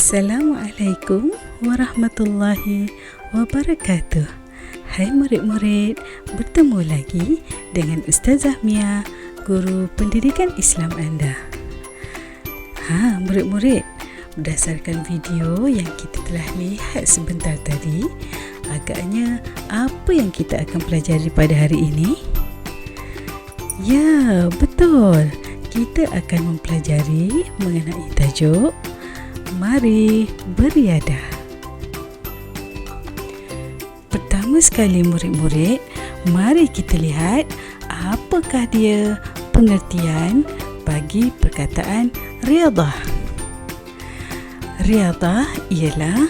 Assalamualaikum warahmatullahi wabarakatuh. Hai murid-murid, bertemu lagi dengan Ustazah Mia, guru pendidikan Islam anda. Murid-murid, berdasarkan video yang kita telah lihat sebentar tadi, agaknya apa yang kita akan pelajari pada hari ini? Ya, betul. Kita akan mempelajari mengenai tajuk Mari Beriadah. Pertama sekali murid-murid, mari kita lihat apakah dia pengertian bagi perkataan riadah. Riadah ialah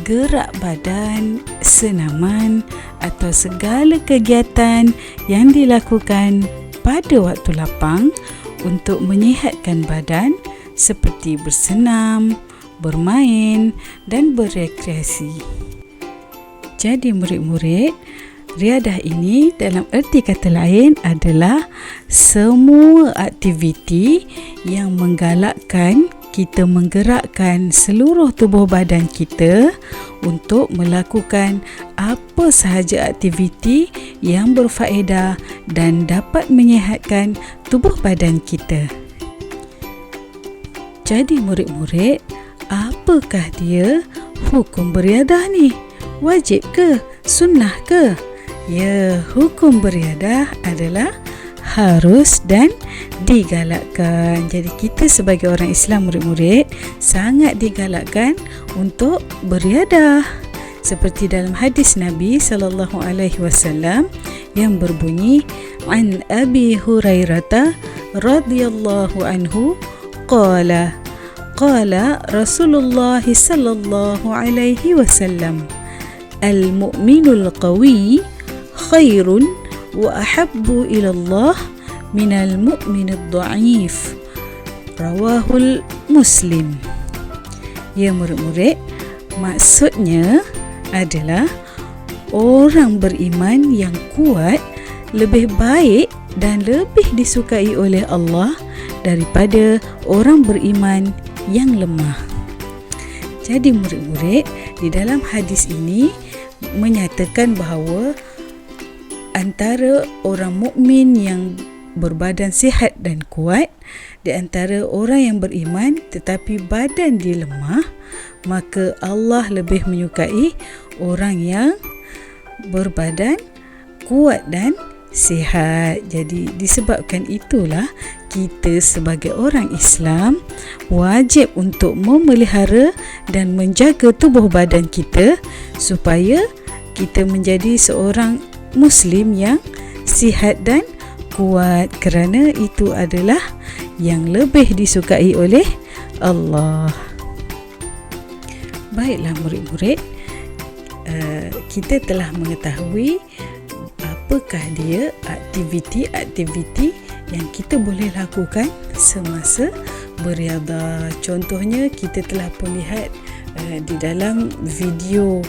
gerak badan, senaman atau segala kegiatan yang dilakukan pada waktu lapang untuk menyihatkan badan seperti bersenam, bermain dan berekreasi. Jadi murid-murid, riadah ini dalam erti kata lain adalah semua aktiviti yang menggalakkan kita menggerakkan seluruh tubuh badan kita untuk melakukan apa sahaja aktiviti yang berfaedah dan dapat menyihatkan tubuh badan kita. Jadi murid-murid, apakah dia hukum beriadah ni? Wajib ke? Sunnah ke? Ya, hukum beriadah adalah harus dan digalakkan. Jadi kita sebagai orang Islam murid-murid sangat digalakkan untuk beriadah. Seperti dalam hadis Nabi SAW yang berbunyi, An Abi Hurairah radhiyallahu anhu qala Rasulullah sallallahu alaihi wasallam, al-mu'minul qawi khairun wa ahabbu ila Allah minal mu'minid dha'if. Rawahul Muslim. Ya murid-murid, maksudnya adalah orang beriman yang kuat lebih baik dan lebih disukai oleh Allah daripada orang beriman yang lemah. Jadi murid-murid, di dalam hadis ini menyatakan bahawa antara orang mukmin yang berbadan sihat dan kuat, di antara orang yang beriman tetapi badan dia lemah, maka Allah lebih menyukai orang yang berbadan kuat dan sihat. Jadi disebabkan itulah kita sebagai orang Islam wajib untuk memelihara dan menjaga tubuh badan kita supaya kita menjadi seorang Muslim yang sihat dan kuat, kerana itu adalah yang lebih disukai oleh Allah. Baiklah murid-murid, kita telah mengetahui apakah dia aktiviti-aktiviti yang kita boleh lakukan semasa beriadah. Contohnya kita telah pun lihat di dalam video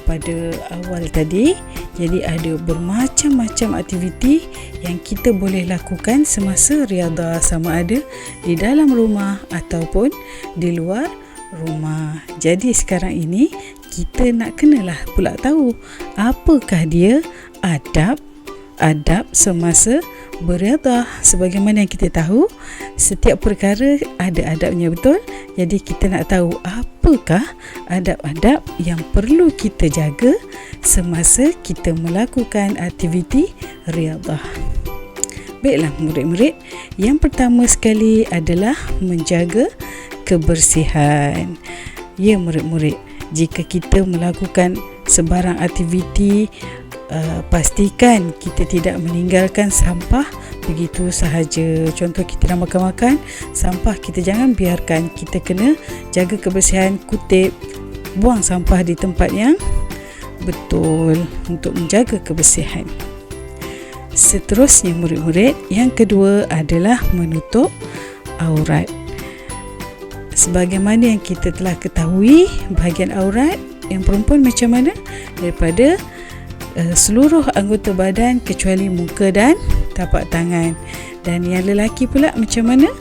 pada awal tadi. Jadi ada bermacam-macam aktiviti yang kita boleh lakukan semasa riadah, sama ada di dalam rumah ataupun di luar rumah. Jadi sekarang ini kita nak kenalah pula tahu apakah dia adab semasa beriadah. Sebagaimana yang kita tahu, setiap perkara ada adabnya, betul? Jadi kita nak tahu apakah adab-adab yang perlu kita jaga semasa kita melakukan aktiviti riadah. Baiklah murid-murid, yang pertama sekali adalah menjaga kebersihan. Ya murid-murid, jika kita melakukan sebarang aktiviti, pastikan kita tidak meninggalkan sampah begitu sahaja. Contoh, kita dah makan-makan, sampah kita jangan biarkan. Kita kena jaga kebersihan, kutip, buang sampah di tempat yang betul untuk menjaga kebersihan. Seterusnya murid-murid, yang kedua adalah menutup aurat. Sebagaimana yang kita telah ketahui, bahagian aurat yang perempuan macam mana? Daripada seluruh anggota badan kecuali muka dan tapak tangan. Dan yang lelaki pula macam mana?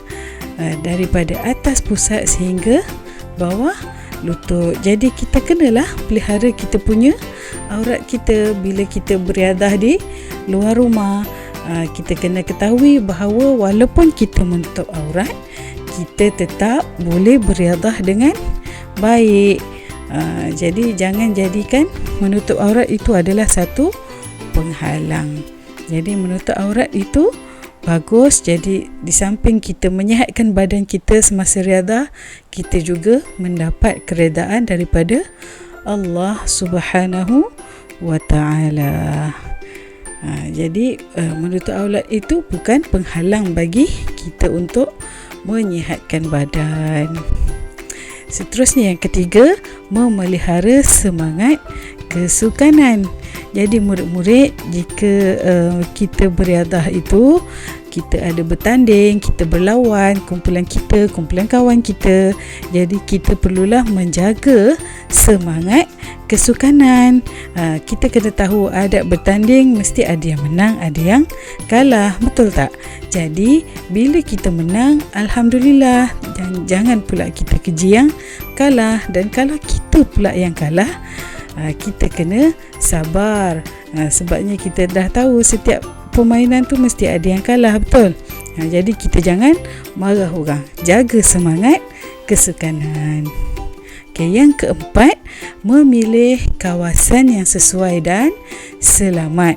Daripada atas pusat sehingga bawah lutut. Jadi kita kenalah pelihara kita punya aurat kita bila kita beriadah di luar rumah. Kita kena ketahui bahawa walaupun kita menutup aurat, kita tetap boleh beriadah dengan baik. Jadi jangan jadikan menutup aurat itu adalah satu penghalang. Jadi menutup aurat itu bagus. Jadi di samping kita menyihatkan badan kita semasa riadah, kita juga mendapat keredaan daripada Allah Subhanahu wa ta'ala. Jadi menutup aurat itu bukan penghalang bagi kita untuk menyihatkan badan. Seterusnya yang ketiga, memelihara semangat kesukanan. Jadi murid-murid, jika kita beriadah itu, kita ada bertanding, kita berlawan, kumpulan kawan kita. Jadi kita perlulah menjaga semangat kesukanan. Kita kena tahu adab bertanding mesti ada yang menang, ada yang kalah, betul tak? Jadi bila kita menang, alhamdulillah, dan jangan pula kita keji yang kalah. Dan kalau kita pula yang kalah, kita kena sabar. Sebabnya kita dah tahu setiap permainan tu mesti ada yang kalah, betul? Jadi kita jangan marah orang, jaga semangat kesukanan. Yang keempat, memilih kawasan yang sesuai dan selamat.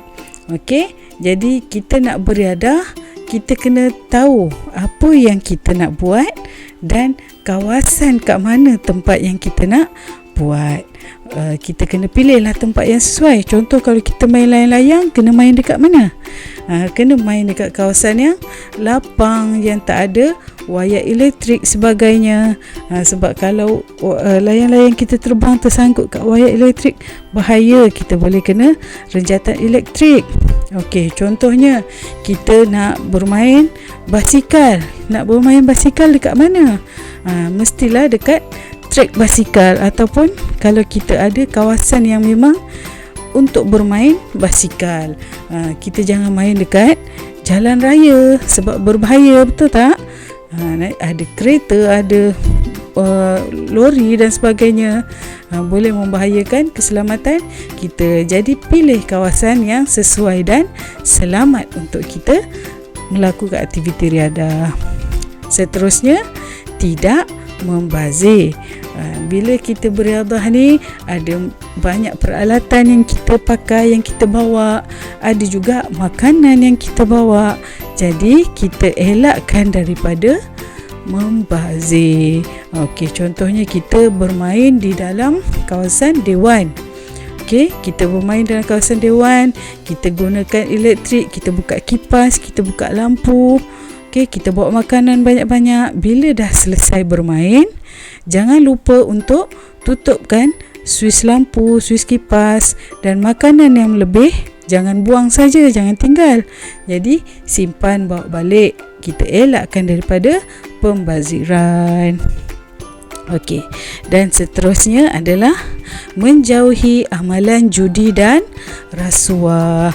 Jadi kita nak beriadah, kita kena tahu apa yang kita nak buat dan kawasan kat mana tempat yang kita nak buat. Kita kena pilihlah tempat yang sesuai. Contoh kalau kita main layang-layang, kena main dekat mana? Kena main dekat kawasan yang lapang, yang tak ada wayar elektrik sebagainya. Sebab kalau layang-layang kita terbang tersangkut kat wayar elektrik, bahaya, kita boleh kena renjatan elektrik. Contohnya kita nak bermain basikal. Nak bermain basikal dekat mana? Mestilah dekat trek basikal, ataupun kalau kita ada kawasan yang memang untuk bermain basikal. Kita jangan main dekat jalan raya sebab berbahaya, betul tak? Ada kereta, ada lori dan sebagainya, boleh membahayakan keselamatan kita. Jadi pilih kawasan yang sesuai dan selamat untuk kita melakukan aktiviti riadah. Seterusnya, tidak membazir. Bila kita beriadah ni, ada banyak peralatan yang kita pakai, yang kita bawa, ada juga makanan yang kita bawa. Jadi kita elakkan daripada membazir. Contohnya kita bermain di dalam kawasan dewan. Kita bermain dalam kawasan dewan, kita gunakan elektrik, kita buka kipas, kita buka lampu. Kita bawa makanan banyak-banyak. Bila dah selesai bermain, jangan lupa untuk tutupkan suis lampu, suis kipas, dan makanan yang lebih jangan buang saja, jangan tinggal. Jadi simpan, bawa balik. Kita elakkan daripada pembaziran. Dan seterusnya adalah menjauhi amalan judi dan rasuah.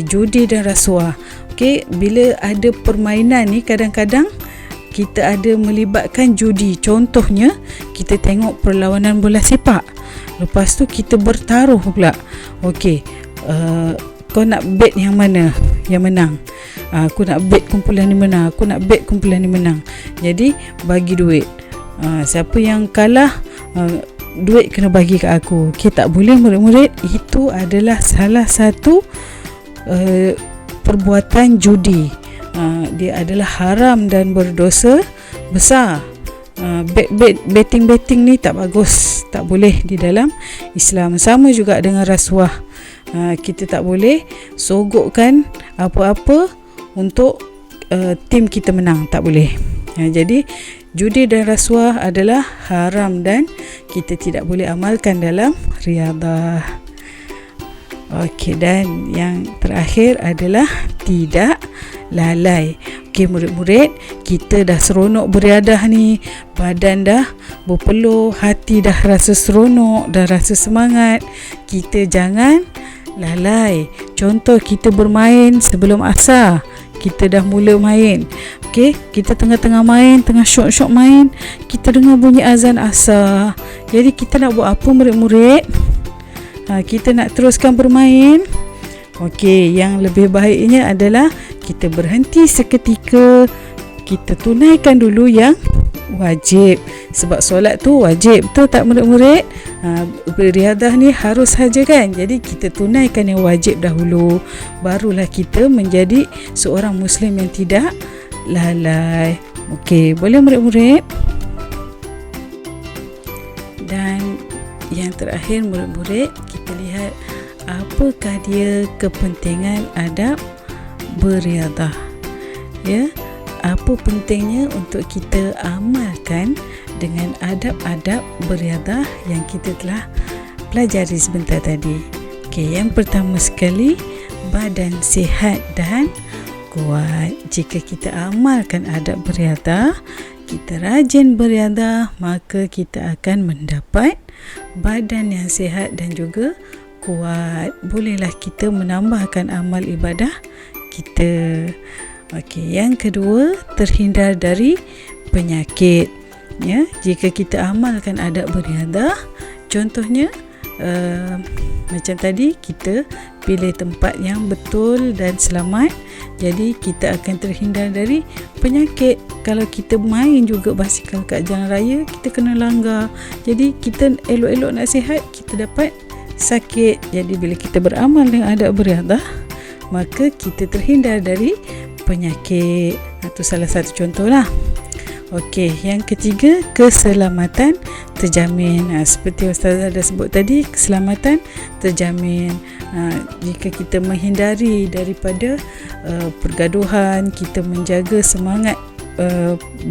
Judi dan rasuah. Bila ada permainan ni, kadang-kadang kita ada melibatkan judi. Contohnya, kita tengok perlawanan bola sepak, lepas tu kita bertaruh pula. Kau nak bet yang mana yang menang? Aku nak bet kumpulan ni menang, aku nak bet kumpulan ni menang. Jadi bagi duit. Siapa yang kalah, duit kena bagi kat aku. Tak boleh, murid-murid. Itu adalah salah satu perbuatan judi. Dia adalah haram dan berdosa besar. Betting ni tak bagus, tak boleh di dalam Islam. Sama juga dengan rasuah. Kita tak boleh sogokkan apa-apa untuk tim kita menang, tak boleh. Jadi judi dan rasuah adalah haram dan kita tidak boleh amalkan dalam riadah. Dan yang terakhir adalah tidak lalai. Murid-murid, kita dah seronok beriadah ni, badan dah berpeluh, hati dah rasa seronok, dah rasa semangat. Kita jangan lalai. Contoh, kita bermain sebelum asar, kita dah mula main. Kita tengah-tengah main, tengah syok-syok main, kita dengar bunyi azan asar. Jadi kita nak buat apa murid-murid? Kita nak teruskan bermain. Okey, yang lebih baiknya adalah kita berhenti seketika, kita tunaikan dulu yang wajib. Sebab solat tu wajib, betul tak murid-murid? Beriadah ni harus saja kan. Jadi kita tunaikan yang wajib dahulu, barulah kita menjadi seorang Muslim yang tidak lalai. Okey, boleh murid-murid? Dan yang terakhir murid-murid, kita lihat apakah dia kepentingan adab beriadah. Ya, apa pentingnya untuk kita amalkan dengan adab-adab beriadah yang kita telah pelajari sebentar tadi. Okey, yang pertama sekali, badan sihat dan kuat. Jika kita amalkan adab beriadah, kita rajin beriadah, maka kita akan mendapat badan yang sihat dan juga kuat. Bolehlah kita menambahkan amal ibadah kita. Okey, yang kedua, terhindar dari penyakit. Ya, jika kita amalkan adab beriadah, contohnya macam tadi, kita pilih tempat yang betul dan selamat, jadi kita akan terhindar dari penyakit. Kalau kita main juga basikal kat jalan raya, kita kena langgar, jadi kita elok-elok nak sihat, kita dapat sakit. Jadi bila kita beramal dengan adab beriadah, maka kita terhindar dari penyakit. Itu salah satu contoh lah. Okey, yang ketiga, keselamatan terjamin. Seperti Ustazah dah sebut tadi, keselamatan terjamin. Jika kita menghindari daripada pergaduhan, kita menjaga semangat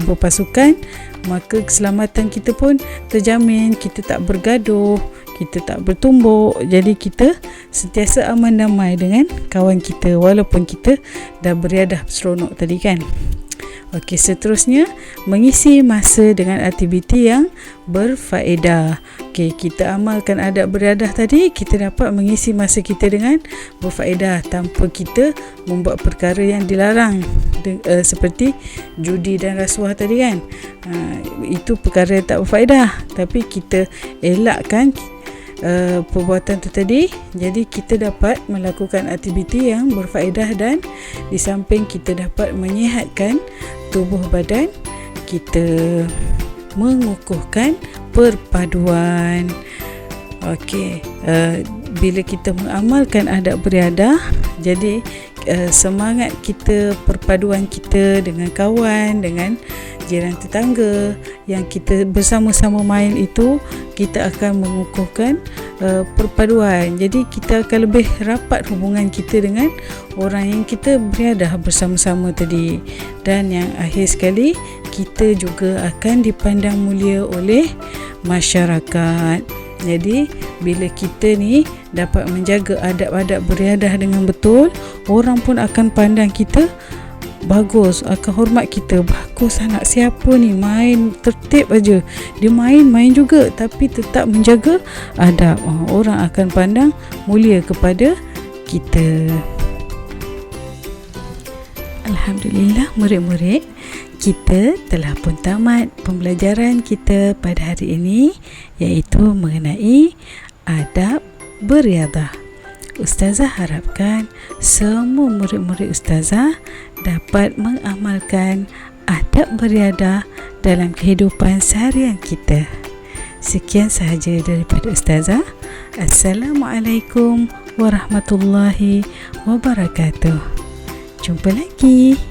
berpasukan, maka keselamatan kita pun terjamin. Kita tak bergaduh, kita tak bertumbuk, jadi kita sentiasa aman damai dengan kawan kita, walaupun kita dah beriadah seronok tadi kan. Okey, seterusnya, mengisi masa dengan aktiviti yang berfaedah. Okey, kita amalkan adab beriadah tadi, kita dapat mengisi masa kita dengan berfaedah tanpa kita membuat perkara yang dilarang, seperti judi dan rasuah tadi kan. Itu perkara yang tak berfaedah, tapi kita elakkan perbuatan itu tadi, jadi kita dapat melakukan aktiviti yang berfaedah dan di samping kita dapat menyihatkan tubuh badan kita, mengukuhkan perpaduan. Okey, bila kita mengamalkan adab beriadah, jadi semangat kita, perpaduan kita dengan kawan, dengan jiran tetangga yang kita bersama-sama main itu, kita akan mengukuhkan perpaduan. Jadi kita akan lebih rapat hubungan kita dengan orang yang kita beriadah bersama-sama tadi. Dan yang akhir sekali, kita juga akan dipandang mulia oleh masyarakat. Jadi bila kita ni dapat menjaga adab-adab beriadah dengan betul, orang pun akan pandang kita bagus, akan hormat kita. Bagus anak siapa ni, main tertib aja, dia main juga tapi tetap menjaga adab. Orang akan pandang mulia kepada kita. Alhamdulillah murid-murid, kita telah pun tamat pembelajaran kita pada hari ini, iaitu mengenai adab beriadah. Ustazah harapkan semua murid-murid Ustazah dapat mengamalkan adab beriadah dalam kehidupan seharian kita. Sekian sahaja daripada Ustazah. Assalamualaikum warahmatullahi wabarakatuh. Jumpa lagi.